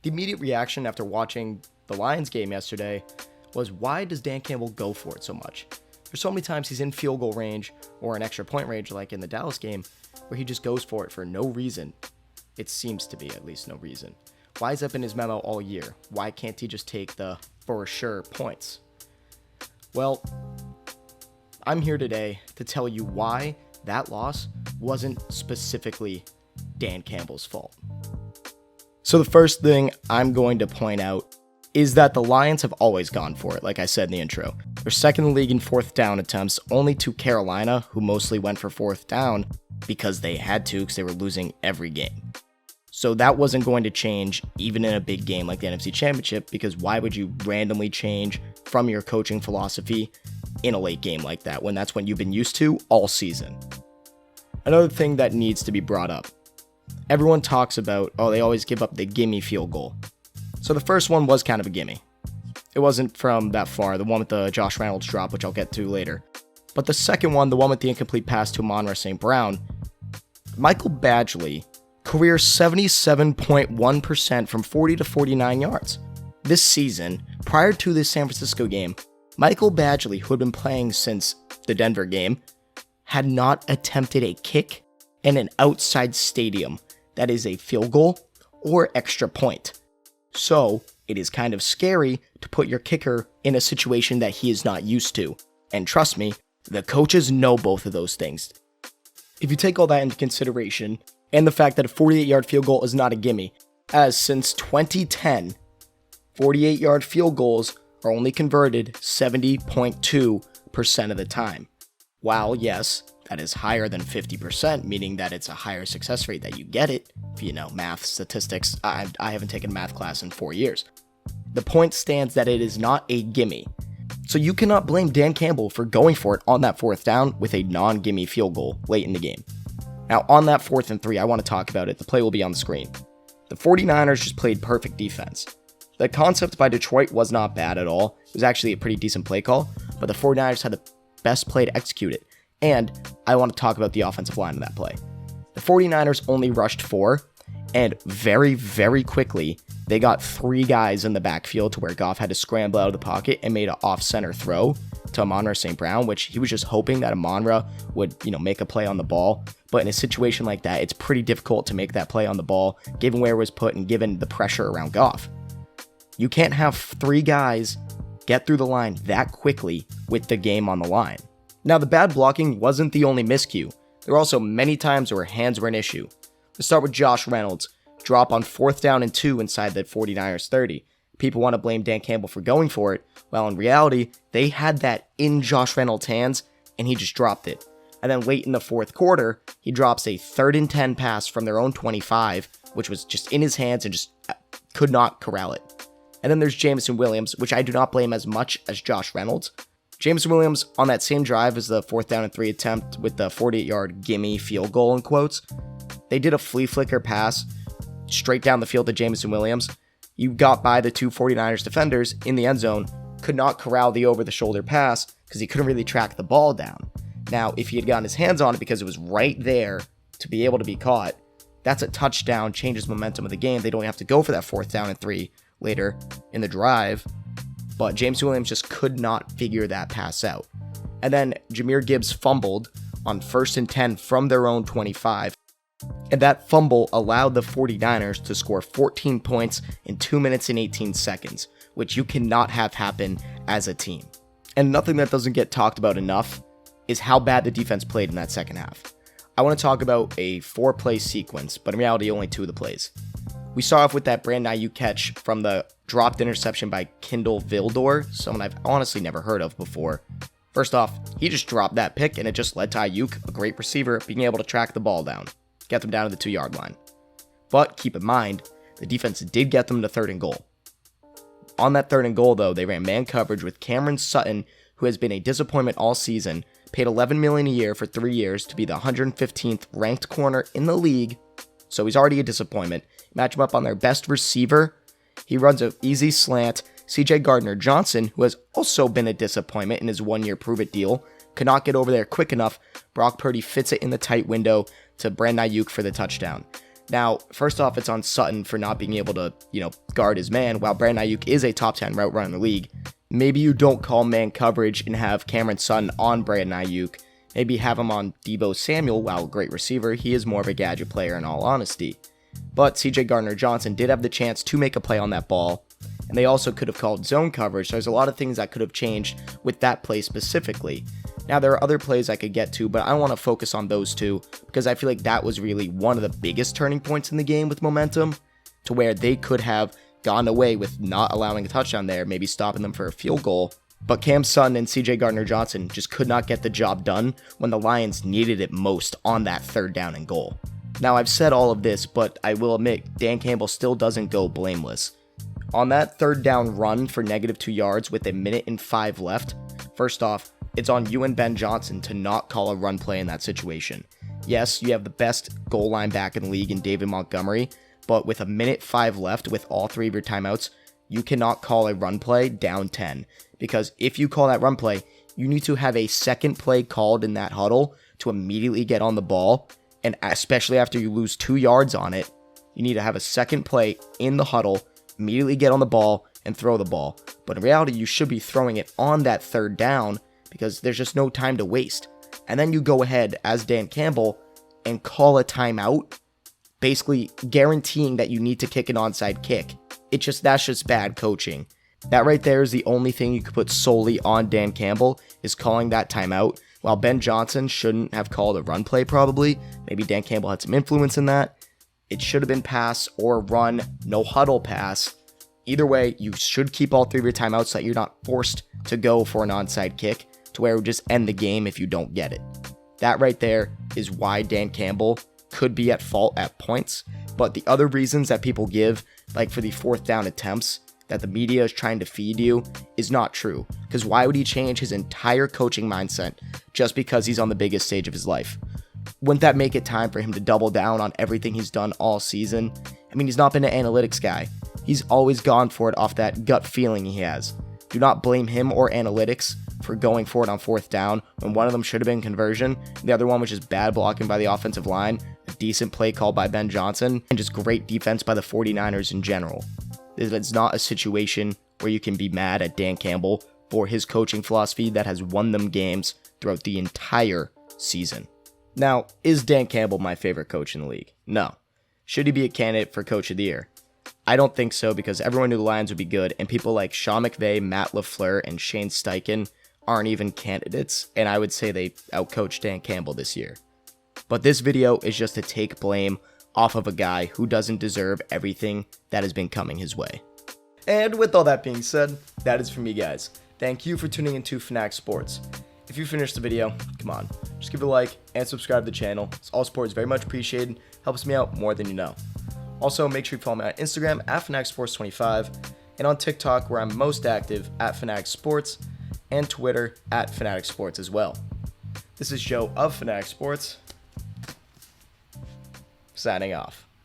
The immediate reaction after watching the Lions game yesterday was, why does Dan Campbell go for it so much? There's so many times he's in field goal range or an extra point range, like in the Dallas game, where he just goes for it for no reason. It seems to be at least no reason. Why has that been his memo all year? Why can't he just take the for sure points? Well, I'm here today to tell you why that loss wasn't specifically Dan Campbell's fault. So the first thing I'm going to point out is that the Lions have always gone for it, like I said in the intro. They're second in the league in fourth down attempts, only to Carolina, who mostly went for fourth down because they had to, because they were losing every game. So that wasn't going to change even in a big game like the NFC Championship, because why would you randomly change from your coaching philosophy in a late game like that, when that's what you've been used to all season? Another thing that needs to be brought up. Everyone talks about, they always give up the gimme field goal. So the first one was kind of a gimme. It wasn't from that far, the one with the Josh Reynolds drop, which I'll get to later. But the second one, the one with the incomplete pass to Amon-Ra St. Brown, Michael Badgley, career 77.1% from 40 to 49 yards. This season, prior to this San Francisco game, Michael Badgley, who had been playing since the Denver game, had not attempted a kick in an outside stadium that is a field goal or extra point. So it is kind of scary to put your kicker in a situation that he is not used to. And trust me, the coaches know both of those things. If you take all that into consideration, and the fact that a 48-yard field goal is not a gimme, as since 2010, 48-yard field goals are only converted 70.2% of the time. While, yes, that is higher than 50%, meaning that it's a higher success rate that you get it, if you know math, statistics. I haven't taken a math class in 4 years. The point stands that it is not a gimme. So you cannot blame Dan Campbell for going for it on that fourth down with a non-gimme field goal late in the game. Now, on that 4th and 3, I want to talk about it. The play will be on the screen. The 49ers just played perfect defense. The concept by Detroit was not bad at all. It was actually a pretty decent play call, but the 49ers had the best play to execute it. And I want to talk about the offensive line of that play. The 49ers only rushed 4, and very, very quickly, they got 3 guys in the backfield to where Goff had to scramble out of the pocket and made an off-center throw to Amon-Ra St. Brown, which he was just hoping that Amon-Ra would, make a play on the ball. But in a situation like that, it's pretty difficult to make that play on the ball, given where it was put and given the pressure around Goff. You can't have 3 guys get through the line that quickly with the game on the line. Now, the bad blocking wasn't the only miscue. There were also many times where hands were an issue. Let's start with Josh Reynolds. Drop on 4th down and 2 inside the 49ers 30. People want to blame Dan Campbell for going for it. Well, in reality, they had that in Josh Reynolds' hands, and he just dropped it. And then late in the 4th quarter, he drops a 3rd and 10 pass from their own 25, which was just in his hands and just could not corral it. And then there's Jameson Williams, which I do not blame as much as Josh Reynolds. Jameson Williams, on that same drive as the 4th down and 3 attempt with the 48-yard gimme field goal in quotes, they did a flea flicker pass straight down the field to Jameson Williams. You got by the 2 49ers defenders in the end zone, could not corral the over-the-shoulder pass because he couldn't really track the ball down. Now, if he had gotten his hands on it because it was right there to be able to be caught, that's a touchdown, changes momentum of the game. They don't have to go for that 4th down and 3 later in the drive. But James Williams just could not figure that pass out. And then Jahmyr Gibbs fumbled on 1st and 10 from their own 25. And that fumble allowed the 49ers to score 14 points in 2 minutes and 18 seconds, which you cannot have happen as a team. And nothing that doesn't get talked about enough is how bad the defense played in that second half. I want to talk about a 4-play sequence, but in reality, only 2 of the plays. We saw off with that Brandon Aiyuk catch from the dropped interception by Kindle Vildor, someone I've honestly never heard of before. First off, he just dropped that pick, and it just led to Aiyuk, a great receiver, being able to track the ball down, get them down to the 2-yard line. But keep in mind, the defense did get them to 3rd and goal. On that 3rd and goal, though, they ran man coverage with Cameron Sutton, who has been a disappointment all season, paid $11 million a year for 3 years to be the 115th ranked corner in the league, so he's already a disappointment. Match him up on their best receiver. He runs an easy slant. CJ Gardner-Johnson, who has also been a disappointment in his 1-year prove-it deal, could not get over there quick enough. Brock Purdy fits it in the tight window to Brandon Aiyuk for the touchdown. Now, first off, it's on Sutton for not being able to, guard his man, while Brandon Aiyuk is a top 10 route runner in the league. Maybe you don't call man coverage and have Cameron Sutton on Brandon Aiyuk. Maybe have him on Deebo Samuel. While a great receiver, he is more of a gadget player in all honesty. But CJ Gardner-Johnson did have the chance to make a play on that ball, and they also could have called zone coverage. So there's a lot of things that could have changed with that play specifically. Now, there are other plays I could get to, but I don't want to focus on those two because I feel like that was really one of the biggest turning points in the game with momentum, to where they could have gone away with not allowing a touchdown there, maybe stopping them for a field goal. But Cam Sutton and CJ Gardner-Johnson just could not get the job done when the Lions needed it most on that 3rd down and goal. Now, I've said all of this, but I will admit Dan Campbell still doesn't go blameless. On that 3rd down run for -2 yards with 1:05 left, first off, it's on you and Ben Johnson to not call a run play in that situation. Yes, you have the best goal line back in the league in David Montgomery, but with 1:05 left with all 3 of your timeouts, you cannot call a run play down 10. Because if you call that run play, you need to have a second play called in that huddle to immediately get on the ball, and especially after you lose 2 yards on it, you need to have a second play in the huddle, immediately get on the ball, and throw the ball. But in reality, you should be throwing it on that 3rd down, because there's just no time to waste. And then you go ahead as Dan Campbell and call a timeout, basically guaranteeing that you need to kick an onside kick. That's just bad coaching. That right there is the only thing you could put solely on Dan Campbell, is calling that timeout, while Ben Johnson shouldn't have called a run play probably. Maybe Dan Campbell had some influence in that. It should have been pass or run, no huddle pass. Either way, you should keep all 3 of your timeouts so that you're not forced to go for an onside kick, to where it would just end the game if you don't get it. That right there is why Dan Campbell could be at fault at points. But the other reasons that people give, like for the 4th down attempts that the media is trying to feed you, is not true. Because why would he change his entire coaching mindset just because he's on the biggest stage of his life? Wouldn't that make it time for him to double down on everything he's done all season? I mean, he's not been an analytics guy. He's always gone for it off that gut feeling he has. Do not blame him or analytics for going for it on 4th down when one of them should have been conversion. The other one was just bad blocking by the offensive line, a decent play call by Ben Johnson, and just great defense by the 49ers in general. It's not a situation where you can be mad at Dan Campbell for his coaching philosophy that has won them games throughout the entire season. Now, is Dan Campbell my favorite coach in the league? No. Should he be a candidate for Coach of the Year? I don't think so, because everyone knew the Lions would be good, and people like Sean McVay, Matt LaFleur, and Shane Steichen aren't even candidates, and I would say they outcoached Dan Campbell this year. But this video is just to take blame off of a guy who doesn't deserve everything that has been coming his way. And with all that being said, that is for me, guys. Thank you for tuning into Fanatic Sports. If you finished the video, come on, just give it a like and subscribe to the channel. All support is very much appreciated, helps me out more than you know. Also, make sure you follow me on Instagram at FanaticSports25, and on TikTok, where I'm most active, at Fanatic Sports, and Twitter at Fanatic Sports as well. This is Joe of Fanatic Sports, signing off.